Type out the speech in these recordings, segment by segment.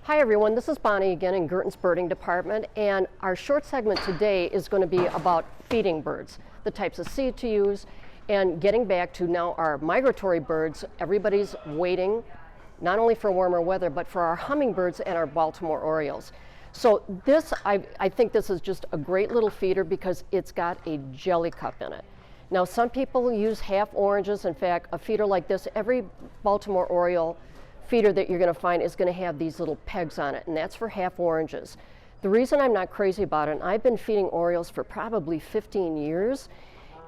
Hi everyone, this is Bonni again in Gerton's Birding Department, and our short segment today is going to be about feeding birds, the types of seed to use, and getting back to now our migratory birds. Everybody's waiting not only for warmer weather, but for our hummingbirds and our Baltimore Orioles. So this, I think this is just a great little feeder because it's got a jelly cup in it. Now some people use half oranges. In fact, a feeder like this, every Baltimore Oriole feeder that you're going to find is going to have these little pegs on it, and that's for half oranges. The reason I'm not crazy about it, and I've been feeding Orioles for probably 15 years,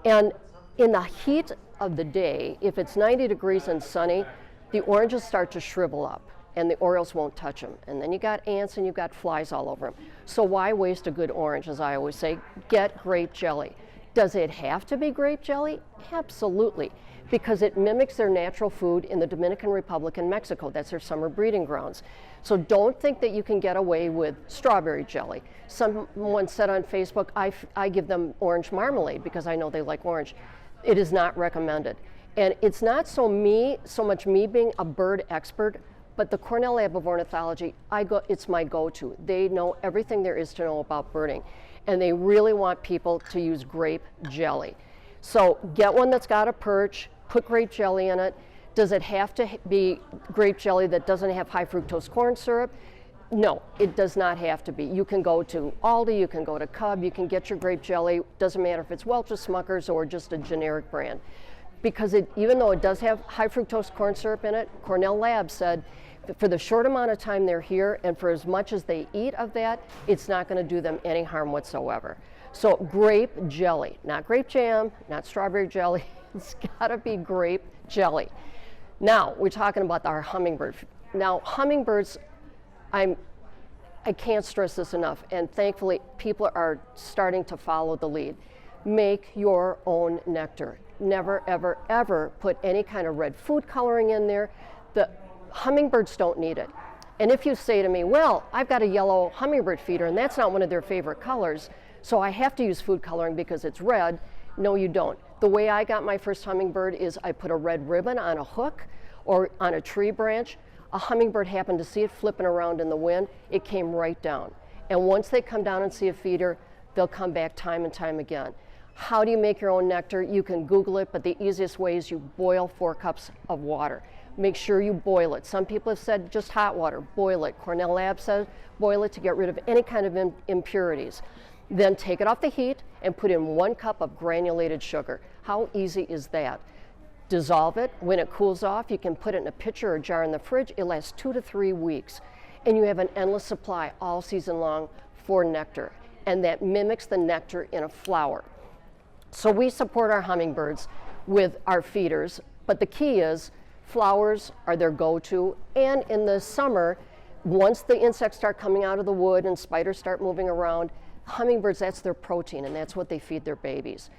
and in the heat of the day, if it's 90 degrees and sunny, the oranges start to shrivel up and the Orioles won't touch them. And then you got ants and you've got flies all over them. So why waste a good orange, as I always say? Get grape jelly. Does it have to be grape jelly? Absolutely, because it mimics their natural food in the Dominican Republic and Mexico. That's their summer breeding grounds. So don't think that you can get away with strawberry jelly. Someone said on Facebook, I give them orange marmalade because I know they like orange. It is not recommended. And it's not so much me being a bird expert, but the Cornell Lab of Ornithology, it's my go-to. They know everything there is to know about birding, and they really want people to use grape jelly. So get one that's got a perch, put grape jelly in it. Does it have to be grape jelly that doesn't have high fructose corn syrup? No, it does not have to be. You can go to Aldi, you can go to Cub, you can get your grape jelly. Doesn't matter if it's Welch's, Smucker's, or just a generic brand. Because even though it does have high fructose corn syrup in it, Cornell Lab said that for the short amount of time they're here and for as much as they eat of that, it's not going to do them any harm whatsoever. So grape jelly, not grape jam, not strawberry jelly. It's got to be grape jelly. Now we're talking about our hummingbird. Now hummingbirds, I can't stress this enough, and thankfully people are starting to follow the lead. Make your own nectar. Never, ever, ever put any kind of red food coloring in there. The hummingbirds don't need it. And if you say to me, well, I've got a yellow hummingbird feeder and that's not one of their favorite colors, so I have to use food coloring because it's red. No, you don't. The way I got my first hummingbird is I put a red ribbon on a hook or on a tree branch. A hummingbird happened to see it flipping around in the wind. It came right down. And once they come down and see a feeder, they'll come back time and time again. How do you make your own nectar? You can Google it, but the easiest way is you boil 4 cups of water. Make sure you boil it. Some people have said just hot water, boil it. Cornell Lab says boil it to get rid of any kind of impurities. Then take it off the heat and put in 1 cup of granulated sugar. How easy is that? Dissolve it. When it cools off, you can put it in a pitcher or jar in the fridge. It lasts 2 to 3 weeks. And you have an endless supply all season long for nectar. And that mimics the nectar in a flower. So we support our hummingbirds with our feeders, but the key is flowers are their go-to, and in the summer, once the insects start coming out of the wood and spiders start moving around, hummingbirds, that's their protein, and that's what they feed their babies.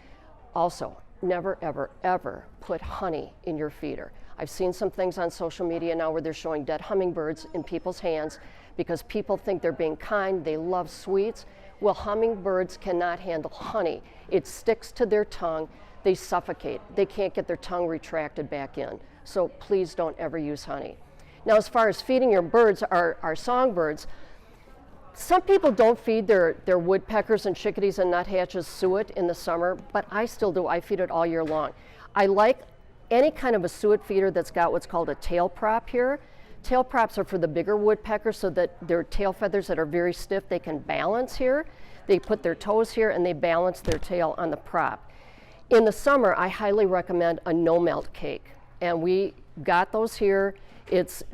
Also, never, ever, ever put honey in your feeder. I've seen some things on social media now where they're showing dead hummingbirds in people's hands because people think they're being kind, they love sweets. Well, hummingbirds cannot handle honey. It sticks to their tongue, they suffocate. They can't get their tongue retracted back in. So please don't ever use honey. Now, as far as feeding your birds, our songbirds, some people don't feed their woodpeckers and chickadees and nuthatches suet in the summer, but I still do. I feed it all year long. I like any kind of a suet feeder that's got what's called a tail prop here. Tail props are for the bigger woodpeckers so that their tail feathers that are very stiff, they can balance here. They put their toes here and they balance their tail on the prop. In the summer, I highly recommend a no-melt cake. And we got those here.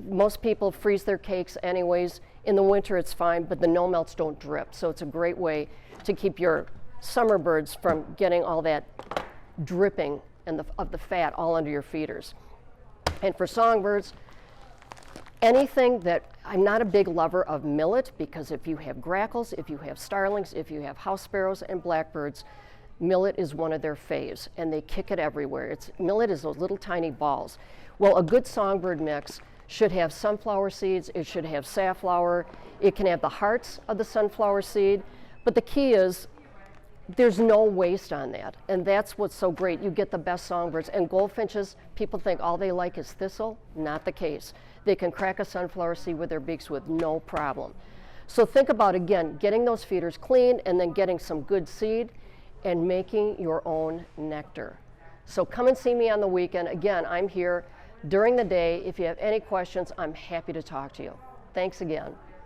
Most people freeze their cakes anyways. In the winter, it's fine, but the no-melts don't drip. So it's a great way to keep your summer birds from getting all that dripping of the fat all under your feeders. And for songbirds, anything that, I'm not a big lover of millet because if you have grackles, if you have starlings, if you have house sparrows and blackbirds, millet is one of their faves and they kick it everywhere. Millet is those little tiny balls. Well, a good songbird mix should have sunflower seeds, it should have safflower, it can have the hearts of the sunflower seed, but the key is there's no waste on that, and that's what's so great. You get the best songbirds. And goldfinches, people think all they like is thistle. Not the case. they can crack a sunflower seed with their beaks with no problem. So think about, again, getting those feeders clean and then getting some good seed and making your own nectar. So come and see me on the weekend. Again, I'm here during the day. If you have any questions, I'm happy to talk to you. Thanks again.